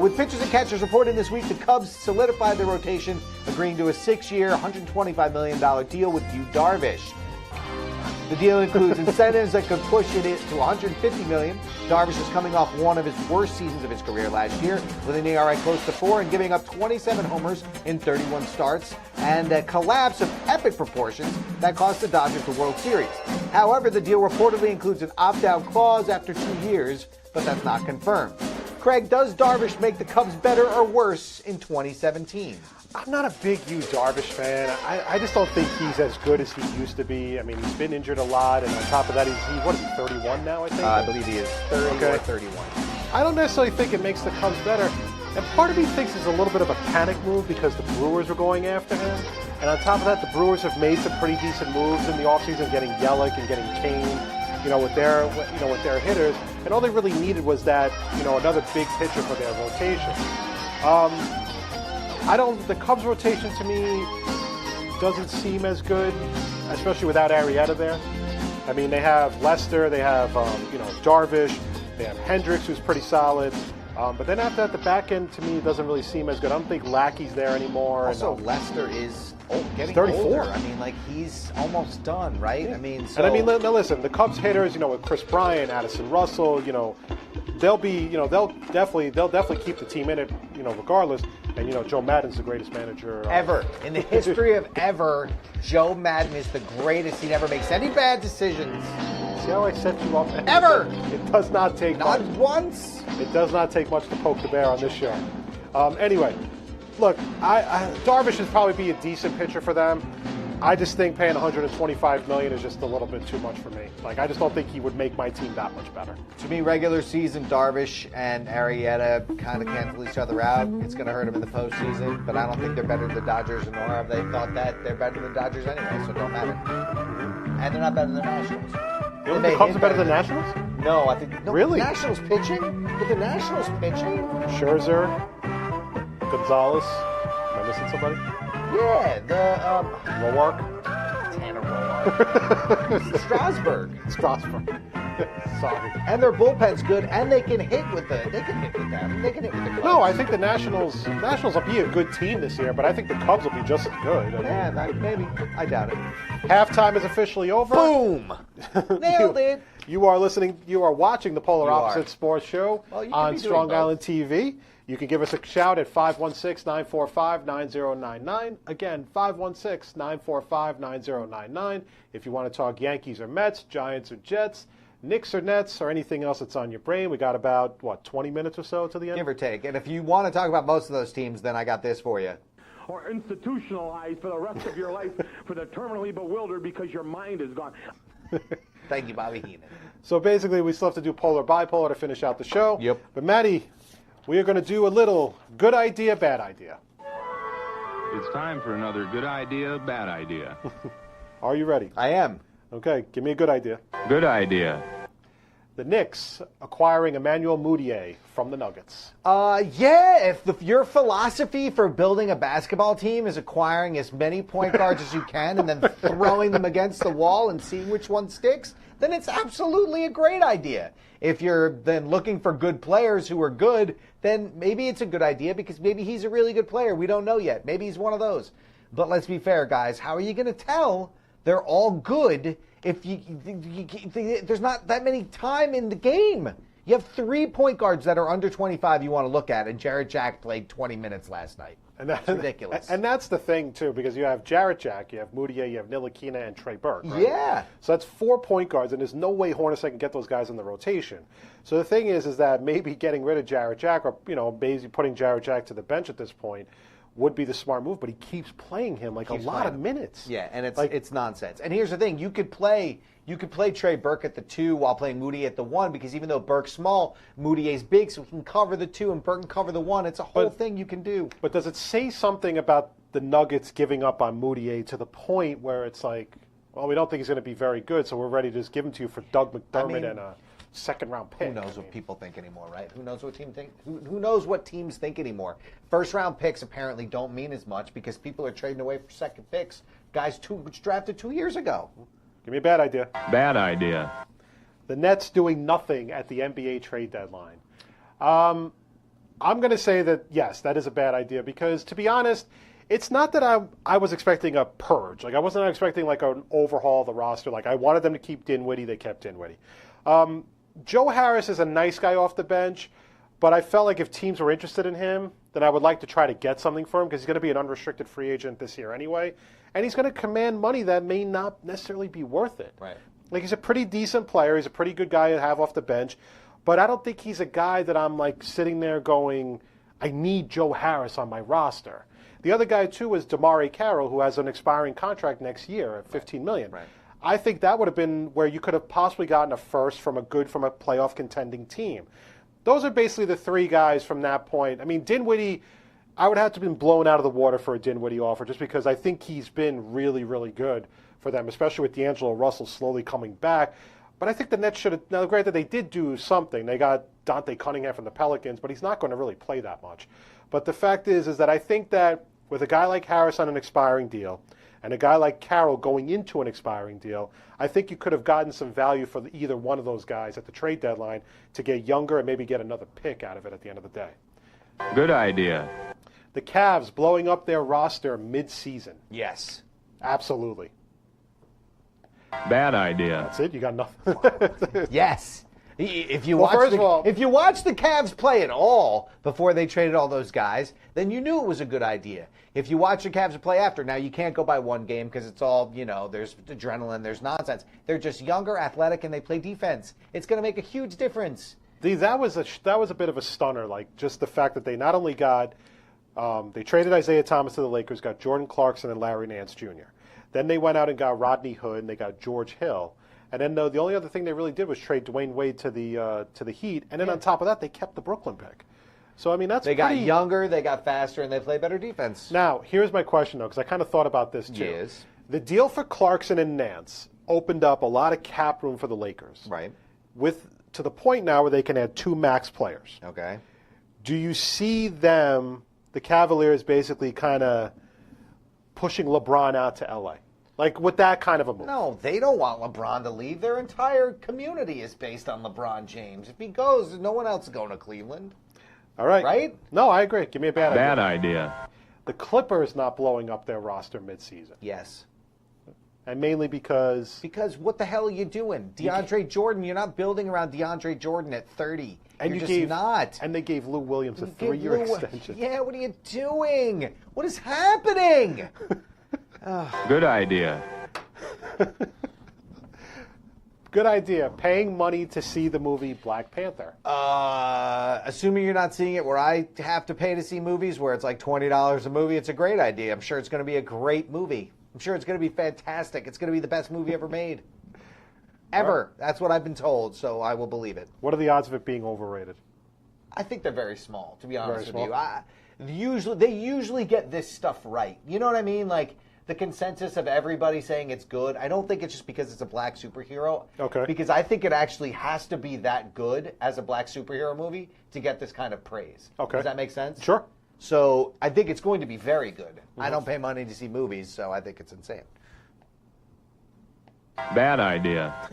with pitchers and catchers reporting this week, the Cubs solidified their rotation, agreeing to a 6-year, $125 million deal with Yu Darvish. The deal includes incentives that could push it to $150 million. Darvish is coming off one of his worst seasons of his career last year, with an ERA close to 4 and giving up 27 homers in 31 starts, and a collapse of epic proportions that cost the Dodgers the World Series. However, the deal reportedly includes an opt-out clause after 2 years, but that's not confirmed. Craig, does Darvish make the Cubs better or worse in 2017? I'm not a big Yu Darvish fan. I just don't think he's as good as he used to be. I mean, he's been injured a lot, and on top of that, he's 31 now, I think? I believe he is 30 or 31. I don't necessarily think it makes the Cubs better. And part of me thinks it's a little bit of a panic move because the Brewers were going after him. And on top of that, the Brewers have made some pretty decent moves in the offseason, getting Yelich and getting Kane, with their hitters. And all they really needed was that, another big pitcher for their rotation. The Cubs rotation to me doesn't seem as good, especially without Arrieta there. I mean, they have Lester, they have, Darvish, they have Hendricks, who's pretty solid. But then after that, the back end to me doesn't really seem as good. I don't think Lackey's there anymore. Also, Lester is getting 34. older. I mean, he's almost done, right? Yeah. I mean, now listen, the Cubs hitters, with Chris Bryant, Addison Russell, they'll definitely keep the team in it, regardless. And Joe Madden's the greatest manager ever in the history of ever. Joe Madden is the greatest. He never makes any bad decisions. See how I set you up? Ever. It does not take not much. Once. It does not take much to poke the bear on this show. Anyway, look, Darvish should probably be a decent pitcher for them. I just think paying $125 million is just a little bit too much for me. I just don't think he would make my team that much better. To me, regular season Darvish and Arrieta kind of cancel each other out. It's going to hurt them in the postseason, but I don't think they're better than the Dodgers, nor have they thought that they're better than the Dodgers anyway, so it don't matter. And they're not better than the Nationals. You don't think the Cubs are better than the Nationals? No, I think... No, really? Nationals pitching? With the Nationals pitching? Scherzer, Gonzalez. Am I missing somebody? Yeah, Roark. Tanner Roark. Strasburg. Sorry. And their bullpen's good, and they can hit with them. They can hit with the Cubs. No, I think the Nationals will be a good team this year, but I think the Cubs will be just as good. Maybe. I doubt it. Halftime is officially over. Boom! Nailed it. You are watching the Polar Opposite Sports Show on Strong Island TV. You can give us a shout at 516-945-9099. Again, 516-945-9099. If you want to talk Yankees or Mets, Giants or Jets, Knicks or Nets, or anything else that's on your brain. We got about, 20 minutes or so to the end? Give or take. And if you want to talk about most of those teams, then I got this for you. Or institutionalized for the rest of your life for the terminally bewildered because your mind is gone. Thank you, Bobby Heenan. So basically, we still have to do polar bipolar to finish out the show. Yep. But Maddie, we are going to do a little good idea, bad idea. It's time for another good idea, bad idea. Are you ready? I am. Okay, give me a good idea. Good idea. The Knicks acquiring Emmanuel Mudiay from the Nuggets. If your philosophy for building a basketball team is acquiring as many point guards as you can and then throwing them against the wall and seeing which one sticks, then it's absolutely a great idea. If you're then looking for good players who are good, then maybe it's a good idea because maybe he's a really good player. We don't know yet. Maybe he's one of those. But let's be fair, guys. How are you going to tell they're all good if there's not that many time in the game? You have 3 point guards that are under 25 you want to look at, and Jarrett Jack played 20 minutes last night. It's ridiculous. And that's the thing, too, because you have Jarrett Jack, you have Moutier, you have Ntilikina, and Trey Burke. Right? Yeah. So that's 4 point guards, and there's no way Hornacek can get those guys in the rotation. So the thing is that maybe getting rid of Jarrett Jack, or basically putting Jarrett Jack to the bench at this point, would be the smart move. But he keeps playing him like a lot of minutes. Yeah, and it's nonsense. And here's the thing: you could play Trey Burke at the 2 while playing Moutier at the 1, because even though Burke's small, Moutier's big, so he can cover the 2 and Burke can cover the 1. It's a whole thing you can do. But does it say something about the Nuggets giving up on Moutier to the point where it's like, well, we don't think he's going to be very good, so we're ready to just give him to you for Doug McDermott and a second-round pick? Who knows what people think anymore, right? Who knows what Who knows what teams think anymore? First-round picks apparently don't mean as much because people are trading away for second picks. Guys drafted 2 years ago. Give me a bad idea. Bad idea. The Nets doing nothing at the NBA trade deadline. I'm going to say that, yes, that is a bad idea because, to be honest, it's not that I was expecting a purge. Like, I wasn't expecting, like, an overhaul of the roster. Like, I wanted them to keep Dinwiddie. They kept Dinwiddie. Joe Harris is a nice guy off the bench, but I felt like if teams were interested in him, then I would like to try to get something for him because he's going to be an unrestricted free agent this year anyway. And he's going to command money that may not necessarily be worth it. Right. Like, he's a pretty decent player. He's a pretty good guy to have off the bench. But I don't think he's a guy that I'm, like, sitting there going, I need Joe Harris on my roster. The other guy, too, is Damari Carroll, who has an expiring contract next year at $15 million. Right. I think that would have been where you could have possibly gotten a first from a playoff contending team. Those are basically the 3 guys from that point. I mean, Dinwiddie, I would have to have been blown out of the water for a Dinwiddie offer just because I think he's been really, really good for them, especially with D'Angelo Russell slowly coming back. But I think the Nets should have, now granted they did do something. They got Dante Cunningham from the Pelicans, but he's not going to really play that much. But the fact is that I think that with a guy like Harris on an expiring deal, and a guy like Carroll going into an expiring deal, I think you could have gotten some value for either one of those guys at the trade deadline to get younger and maybe get another pick out of it at the end of the day. Good idea. The Cavs blowing up their roster mid-season. Yes. Absolutely. Bad idea. That's it? You got nothing? Yes. If you Well, if you watch the Cavs play at all before they traded all those guys, then you knew it was a good idea. If you watch the Cavs play after, now you can't go by one game because it's all, there's adrenaline, there's nonsense. They're just younger, athletic, and they play defense. It's going to make a huge difference. That was a bit of a stunner, like just the fact that they not only got, they traded Isaiah Thomas to the Lakers, got Jordan Clarkson and Larry Nance Jr. Then they went out and got Rodney Hood, and they got George Hill. And then the only other thing they really did was trade Dwayne Wade to the Heat. And then on top of that, they kept the Brooklyn pick. So, I mean, They got younger, they got faster, and they play better defense. Now, here's my question, though, because I kind of thought about this, too. Yes. The deal for Clarkson and Nance opened up a lot of cap room for the Lakers. Right. To the point now where they can add 2 max players. Okay. Do you see them, the Cavaliers, basically kind of pushing LeBron out to L.A.? Like, with that kind of a move? No, they don't want LeBron to leave. Their entire community is based on LeBron James. If he goes, no one else is going to Cleveland. All right. Right? No, I agree. Give me a bad idea. Bad idea. The Clippers not blowing up their roster midseason. Yes. And mainly because... Because what the hell are you doing? DeAndre Jordan, you're not building around DeAndre Jordan at 30. You're just not. And they gave Lou Williams a 3-year extension. Yeah, what are you doing? What is happening? Good idea. Good idea. Paying money to see the movie Black Panther. Assuming you're not seeing it where I have to pay to see movies where it's like $20 a movie, it's a great idea. I'm sure it's going to be a great movie. I'm sure it's going to be fantastic. It's going to be the best movie ever made. Ever. Right. That's what I've been told, so I will believe it. What are the odds of it being overrated? I think they're very small, to be honest with you. They usually get this stuff right. You know what I mean? Like, the consensus of everybody saying it's good, I don't think it's just because it's a black superhero. Okay. Because I think it actually has to be that good as a black superhero movie to get this kind of praise. Okay. Does that make sense? Sure. So I think it's going to be very good. Mm-hmm. I don't pay money to see movies, so I think it's insane. Bad idea.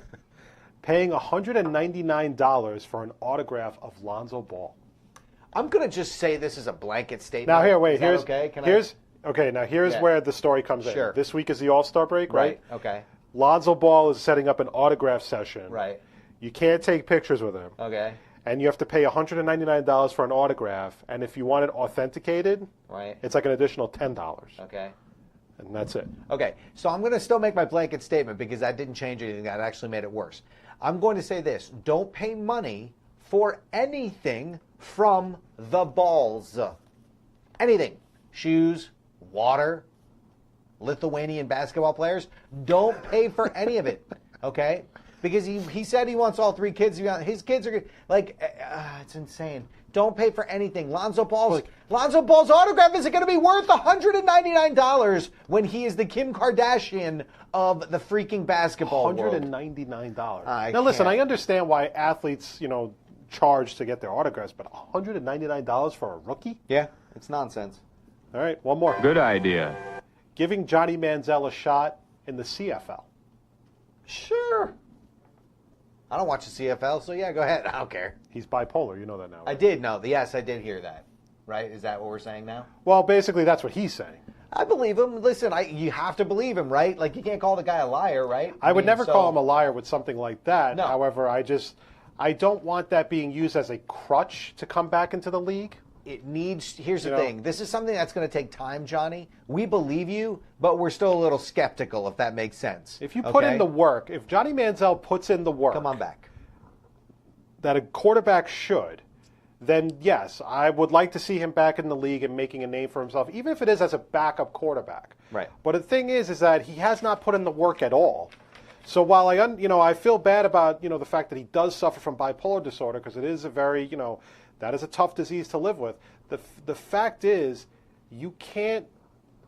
Paying $199 for an autograph of Lonzo Ball. I'm going to just say this is a blanket statement. Now, here, wait. Here's where the story comes in. Sure. This week is the All-Star break, right? Okay. Lonzo Ball is setting up an autograph session. Right. You can't take pictures with him. Okay. and you have to pay $199 for an autograph, and if you want it authenticated, Right. it's like an additional $10. Okay. And that's it. Okay, so I'm going to still make my blanket statement because that didn't change anything. That actually made it worse. I'm going to say this. Don't pay money for anything from the balls. Anything. Shoes, water, Lithuanian basketball players. Don't pay for any of it, okay? Because he said he wants all 3 kids. His kids are like, it's insane. Don't pay for anything. Lonzo Ball's autograph isn't going to be worth $199 when he is the Kim Kardashian of the freaking basketball world. $199. Now listen, I understand why athletes, charge to get their autographs, but $199 for a rookie? Yeah, it's nonsense. All right, one more. Good idea. Giving Johnny Manziel a shot in the CFL. Sure. I don't watch the CFL, so yeah, go ahead. I don't care. He's bipolar, you know that now. Right? I did know. Yes, I did hear that. Right? Is that what we're saying now? Well, basically, that's what he's saying. I believe him. Listen, you have to believe him, right? Like, you can't call the guy a liar, right? I would never call him a liar with something like that. No. However, I don't want that being used as a crutch to come back into the league. Here's the thing. This is something that's going to take time, Johnny. We believe you, but we're still a little skeptical, if that makes sense. If you put in the work, if Johnny Manziel puts in the work. Come on back. That a quarterback should, then yes, I would like to see him back in the league and making a name for himself, even if it is as a backup quarterback. Right. But the thing is that he has not put in the work at all. So while I feel bad about the fact that he does suffer from bipolar disorder, because it is a very that is a tough disease to live with. The fact is, you can't.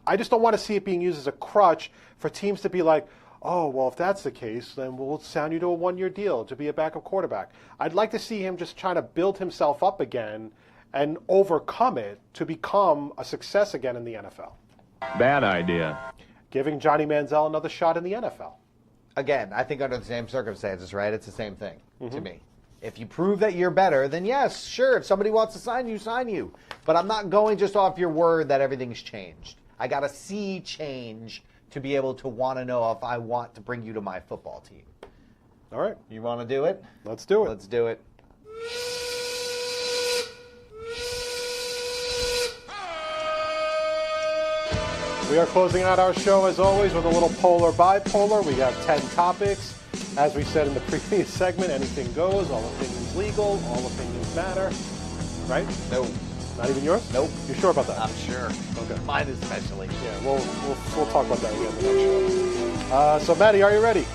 I just don't want to see it being used as a crutch for teams to be like, oh, well, if that's the case, then we'll sign you to a 1-year deal to be a backup quarterback. I'd like to see him just trying to build himself up again and overcome it to become a success again in the NFL. Bad idea. Giving Johnny Manziel another shot in the NFL. Again, I think under the same circumstances, right? It's the same thing to me. If you prove that you're better, then yes, sure. If somebody wants to sign you, sign you. But I'm not going just off your word that everything's changed. I got to see change to be able to want to know if I want to bring you to my football team. All right. You want to do it? Let's do it. Let's do it. We are closing out our show, as always, with a little polar bipolar. We have 10 topics. As we said in the previous segment, anything goes, all opinions legal, all opinions matter. Right? No. Not even yours? Nope. You're sure about that? I'm sure. Okay. Mine especially. Yeah, we'll talk about that again in the next show. So, Maddie, are you ready?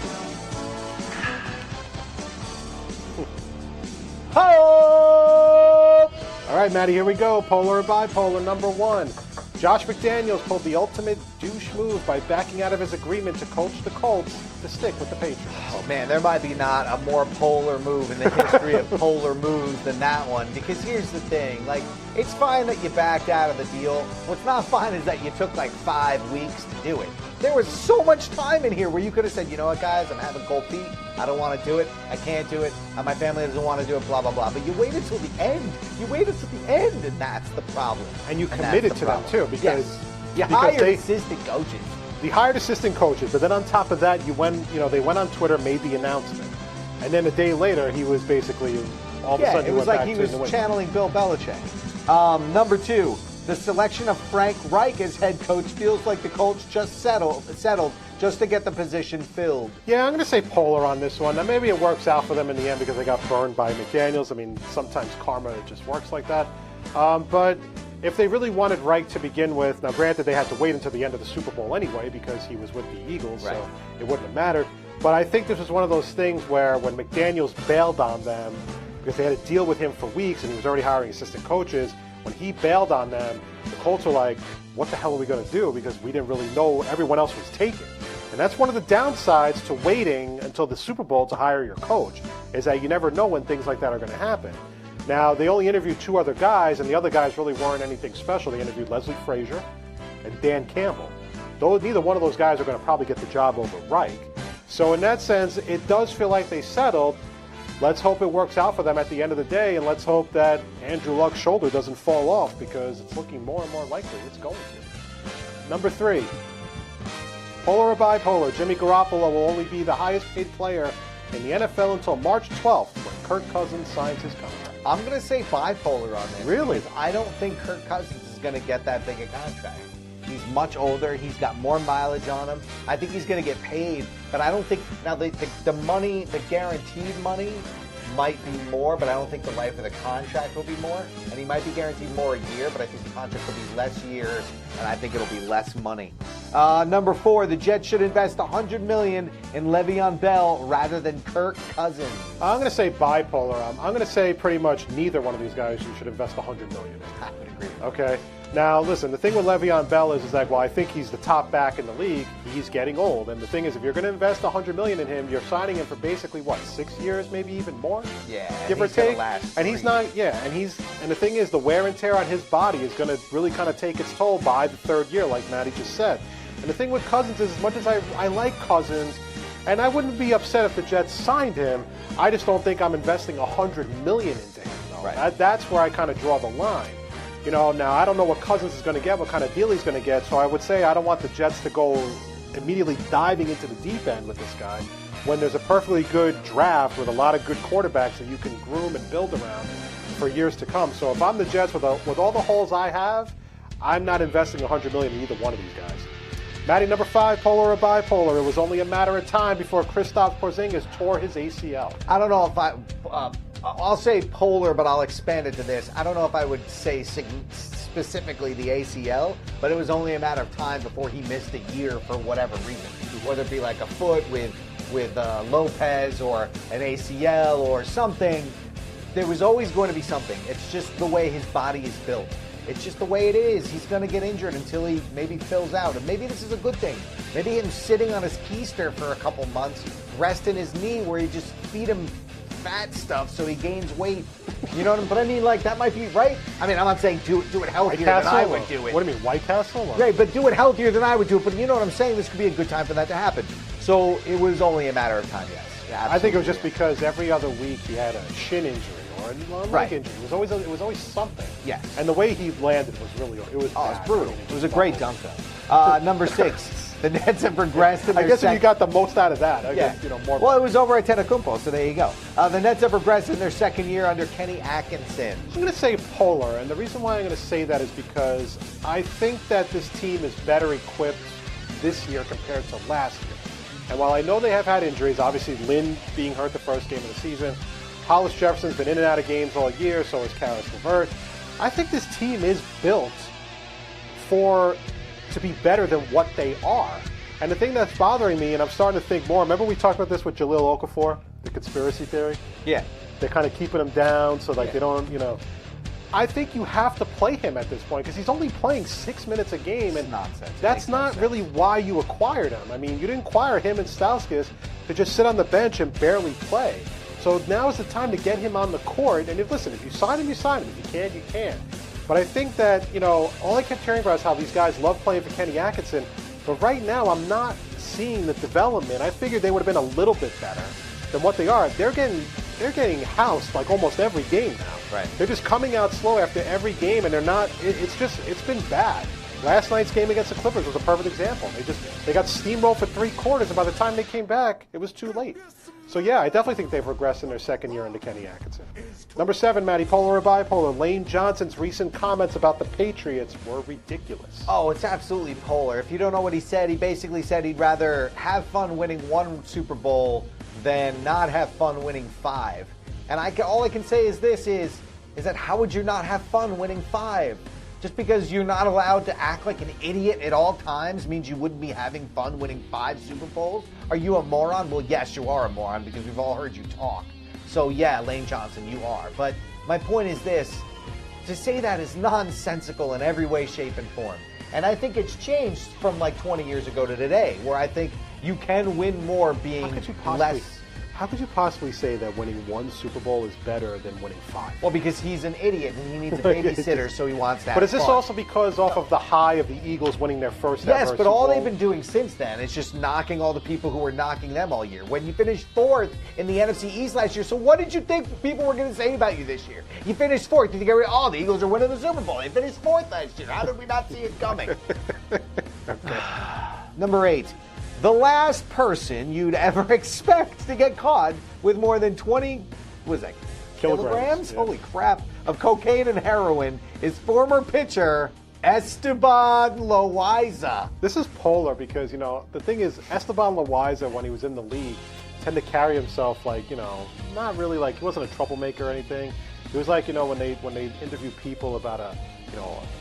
Ho! All right, Maddie, here we go. Polar or bipolar number 1. Josh McDaniels pulled the ultimate douche move by backing out of his agreement to coach the Colts to stick with the Patriots. Oh, man, there might be not a more polar move in the history of polar moves than that one. Because here's the thing. Like, it's fine that you backed out of the deal. What's not fine is that you took like 5 weeks to do it. There was so much time in here where you could have said, you know what, guys, I'm having cold feet. I don't want to do it. I can't do it. My family doesn't want to do it, blah, blah, blah. But you waited till the end. You waited till the end, and that's the problem. And you committed to them, too, because, you hired assistant coaches. They hired assistant coaches, but then on top of that, they went on Twitter, made the announcement. And then a day later, he was basically, all of a sudden, it was like he was channeling Bill Belichick. Number 2. The selection of Frank Reich as head coach feels like the Colts just settled just to get the position filled. Yeah, I'm going to say polar on this one. Now, maybe it works out for them in the end because they got burned by McDaniels. I mean, sometimes karma just works like that. But if they really wanted Reich to begin with, now granted they had to wait until the end of the Super Bowl anyway because he was with the Eagles, right. So it wouldn't have mattered. But I think this was one of those things where when McDaniels bailed on them, because they had to deal with him for weeks and he was already hiring assistant coaches, when he bailed on them, the Colts were like, what the hell are we going to do? Because we didn't really know everyone else was taken. And that's one of the downsides to waiting until the Super Bowl to hire your coach, is that you never know when things like that are going to happen. Now, they only interviewed 2 other guys, and the other guys really weren't anything special. They interviewed Leslie Frazier and Dan Campbell. Neither one of those guys are going to probably get the job over Reich. So in that sense, it does feel like they settled. Let's hope it works out for them at the end of the day, and let's hope that Andrew Luck's shoulder doesn't fall off, because it's looking more and more likely it's going to. Number 3, polar or bipolar, Jimmy Garappolo will only be the highest paid player in the NFL until March 12th, when Kirk Cousins signs his contract. I'm going to say bipolar on this. Really? Because I don't think Kirk Cousins is going to get that big a contract. He's much older. He's got more mileage on him. I think he's going to get paid, but I don't think now the money, the guaranteed money, might be more, but I don't think the life of the contract will be more. And he might be guaranteed more a year, but I think the contract will be less years, and I think it'll be less money. Number 4, the Jets should invest $100 million in Le'Veon Bell rather than Kirk Cousins. I'm going to say bipolar. I'm going to say pretty much neither one of these guys you should invest $100 million in. I would agree. Okay. Now, listen, the thing with Le'Veon Bell is like, well, I think he's the top back in the league. He's getting old. And the thing is, if you're going to invest $100 million in him, you're signing him for basically, 6 years, maybe even more? Yeah. Give or take. And he's not, and the thing is, the wear and tear on his body is going to really kind of take its toll by the 3rd year, like Matty just said. And the thing with Cousins is, as much as I like Cousins, and I wouldn't be upset if the Jets signed him, I just don't think I'm investing $100 million into him, though. Right. That's where I kind of draw the line. Now I don't know what Cousins is going to get, what kind of deal he's going to get, so I would say I don't want the Jets to go immediately diving into the deep end with this guy when there's a perfectly good draft with a lot of good quarterbacks that you can groom and build around for years to come. So if I'm the Jets with all the holes I have, I'm not investing $100 million in either one of these guys. Matty, number 5, polar or bipolar. It was only a matter of time before Kristaps Porzingis tore his ACL. I don't know if I'll say polar, but I'll expand it to this. I don't know if I would say specifically the ACL, but it was only a matter of time before he missed a year for whatever reason, whether it be like a foot with Lopez or an ACL or something. There was always going to be something. It's just the way his body is built. It's just the way it is. He's going to get injured until he maybe fills out. And maybe this is a good thing. Maybe him sitting on his keister for a couple months, resting his knee where you just feed him fat stuff so he gains weight. You know what I mean? But I mean, like, that might be right. I mean, I'm not saying do it healthier than I would do it. What do you mean, White Castle? Right, but do it healthier than I would do it. But you know what I'm saying? This could be a good time for that to happen. So it was only a matter of time, yes. Yeah, I think it was just because every other week he had a shin injury or a leg injury. It was always something. Yes. And the way he landed was it's brutal. It was a great dunk, though. Number 6. The Nets have progressed in their if you got the most out of that, I yeah. guess, more. Well, it was over at Antetokounmpo, so there you go. The Nets have progressed in their 2nd year under Kenny Atkinson. I'm going to say polar, and the reason why I'm going to say that is because I think that this team is better equipped this year compared to last year. And while I know they have had injuries, obviously Lynn being hurt the first game of the season, Hollis Jefferson's been in and out of games all year, so is Karis LeVert. I think this team is built to be better than what they are. And the thing that's bothering me, and I'm starting to think more, remember we talked about this with Jahlil Okafor, the conspiracy theory? Yeah. They're kind of keeping him down so they don't, I think you have to play him at this point because he's only playing 6 minutes a game. And nonsense. That's not really why you acquired him. I mean, you didn't acquire him and Stauskas to just sit on the bench and barely play. So now is the time to get him on the court. And if you sign him, you sign him. If you can't, you can't. But I think that, all I kept hearing about is how these guys love playing for Kenny Atkinson. But right now, I'm not seeing the development. I figured they would have been a little bit better than what they are. They're getting housed like almost every game now. Right. They're just coming out slow after every game, and they're not. It's been bad. Last night's game against the Clippers was a perfect example. They got steamrolled for 3 quarters, and by the time they came back, it was too late. So yeah, I definitely think they've regressed in their 2nd year under Kenny Atkinson. Number 7, Matty, polar or bipolar? Lane Johnson's recent comments about the Patriots were ridiculous. Oh, it's absolutely polar. If you don't know what he said, he basically said he'd rather have fun winning 1 Super Bowl than not have fun winning 5. And all I can say is this is that how would you not have fun winning 5? Just because you're not allowed to act like an idiot at all times means you wouldn't be having fun winning 5 Super Bowls? Are you a moron? Well, yes, you are a moron because we've all heard you talk. So yeah, Lane Johnson, you are. But my point is this, to say that is nonsensical in every way, shape, and form. And I think it's changed from like 20 years ago to today, where I think you can win more being less. How could you possibly say that winning 1 Super Bowl is better than winning 5? Well, because he's an idiot and he needs a babysitter, so he wants that. But is this also because off of the high of the Eagles winning their first ever Yes, but Super all Bowl? they've been doing since then is just knocking all the people who were knocking them all year. When you finished 4th in the NFC East last year, so what did you think people were going to say about you this year? You finished 4th. Did you get rid of, the Eagles are winning the Super Bowl. They finished 4th last year. How did we not see it coming? Number 8. The last person you'd ever expect to get caught with more than 20 kilograms? Yeah. Holy crap. Of cocaine and heroin is former pitcher Esteban Loaiza. This is polar because, the thing is, Esteban Loaiza, when he was in the league, tended to carry himself like, not really like, he wasn't a troublemaker or anything. It was like, when they interview people about a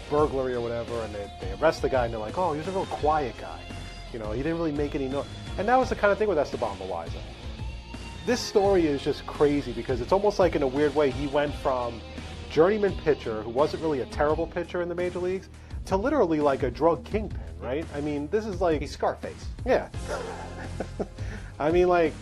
burglary or whatever, and they arrest the guy, and they're like, oh, he was a real quiet guy. He didn't really make any noise. And that was the kind of thing with Esteban Loaiza. This story is just crazy because it's almost like, in a weird way, he went from journeyman pitcher, who wasn't really a terrible pitcher in the major leagues, to literally like a drug kingpin, right? I mean, this is like... He's Scarface. Yeah. I mean, like...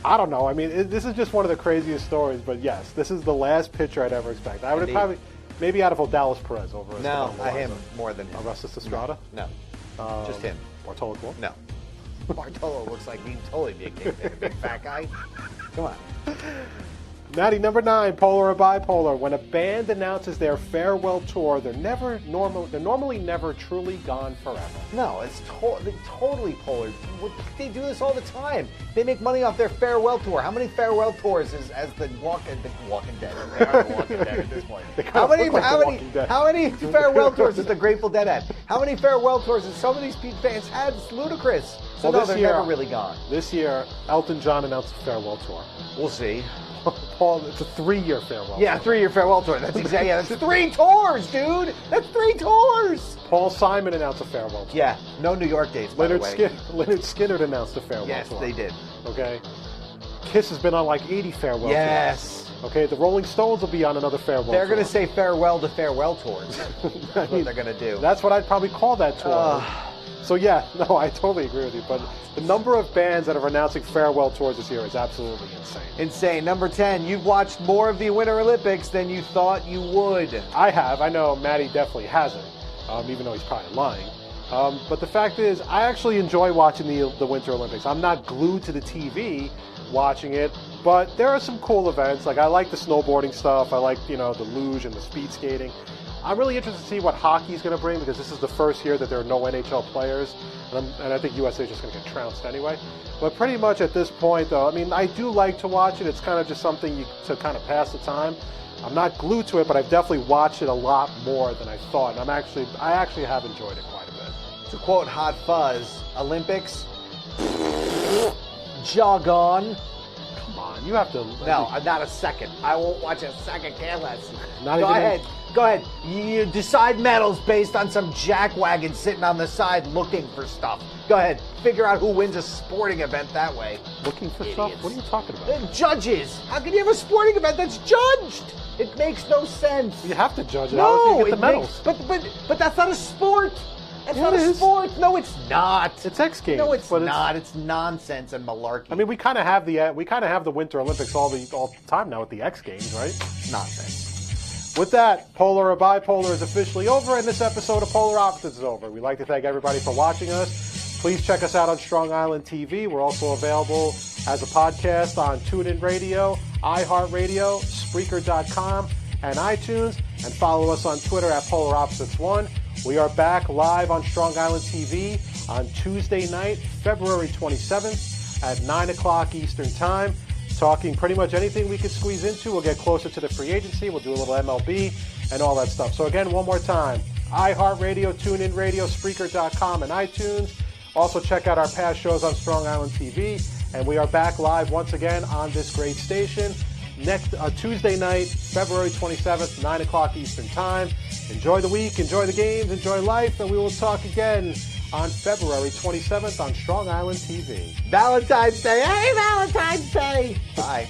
I don't know. I mean, this is just one of the craziest stories, but yes, this is the last pitcher I'd ever expect. I would have probably... Maybe out of Odalis Perez over No, Esteban Loaiza. him more than him. Augustus Estrada? No. Just him. Bartolo Colon? No. Bartolo looks like he'd totally be a kingpin, a big fat guy. Come on. Natty number 9, polar or bipolar. When a band announces their farewell tour, they're normally never truly gone forever. No, it's totally polar. They do this all the time. They make money off their farewell tour. How many farewell tours as the Walking Dead? They are the Walking Dead at this point. How many farewell tours is the Grateful Dead at? How many farewell tours has some of these fans had? It's ludicrous. So no, they're never really gone. This year, Elton John announced a farewell tour. We'll see. Paul, it's a 3-year farewell. Yeah, 3-year farewell tour. That's exactly. Yeah, that's 3 tours, dude. That's 3 tours. Paul Simon announced a farewell tour. Yeah, no New York dates. By the way. Leonard Skinner announced a farewell tour. Yes, they did. Okay. Kiss has been on like 80 farewell tours. Yes. Okay, the Rolling Stones will be on another farewell They're tour. going to say farewell to farewell tours. That's what they're going to do. That's what I'd probably call that tour. So yeah, no, I totally agree with you. But the number of bands that are announcing farewell tours this year is absolutely insane. Insane. Number 10, you've watched more of the Winter Olympics than you thought you would. I have. I know Matty definitely hasn't, even though he's probably lying. But the fact is, I actually enjoy watching the Winter Olympics. I'm not glued to the TV watching it, but there are some cool events. Like I like the snowboarding stuff. I like, the luge and the speed skating. I'm really interested to see what hockey's going to bring because this is the first year that there are no NHL players, and I think USA is just going to get trounced anyway. But pretty much at this point, though, I mean, I do like to watch it. It's kind of just something to kind of pass the time. I'm not glued to it, but I've definitely watched it a lot more than I thought, and I actually have enjoyed it quite a bit. To quote Hot Fuzz, Olympics, jog on. Come on, you have to. No, not a second. I won't watch a second. Can't less. Not Go even ahead. Go ahead. You decide medals based on some jackwagon sitting on the side looking for stuff. Go ahead. Figure out who wins a sporting event that way. Looking for stuff? What are you talking about? Judges. How can you have a sporting event that's judged? It makes no sense. You have to judge it. No, you get the medals. but that's not a sport. That's not a sport. No, it's not. It's X Games. No, it's not. It's nonsense and malarkey. I mean, we kind of have the Winter Olympics all the time now with the X Games, right? Nonsense. With that, Polar or Bipolar is officially over, and this episode of Polar Opposites is over. We'd like to thank everybody for watching us. Please check us out on Strong Island TV. We're also available as a podcast on TuneIn Radio, iHeartRadio, Spreaker.com, and iTunes. And follow us on Twitter at Polar Opposites 1. We are back live on Strong Island TV on Tuesday night, February 27th at 9 o'clock Eastern Time. Talking pretty much anything we could squeeze into. We'll get closer to the free agency. We'll do a little MLB and all that stuff. So again, one more time, iHeartRadio, TuneIn Radio, Spreaker.com, and iTunes. Also check out our past shows on Strong Island TV. And we are back live once again on this great station next Tuesday night, February 27th, 9 o'clock Eastern Time. Enjoy the week, enjoy the games, enjoy life, and we will talk again on February 27th on Strong Island TV. Valentine's Day. Hey, Valentine's Day. Bye.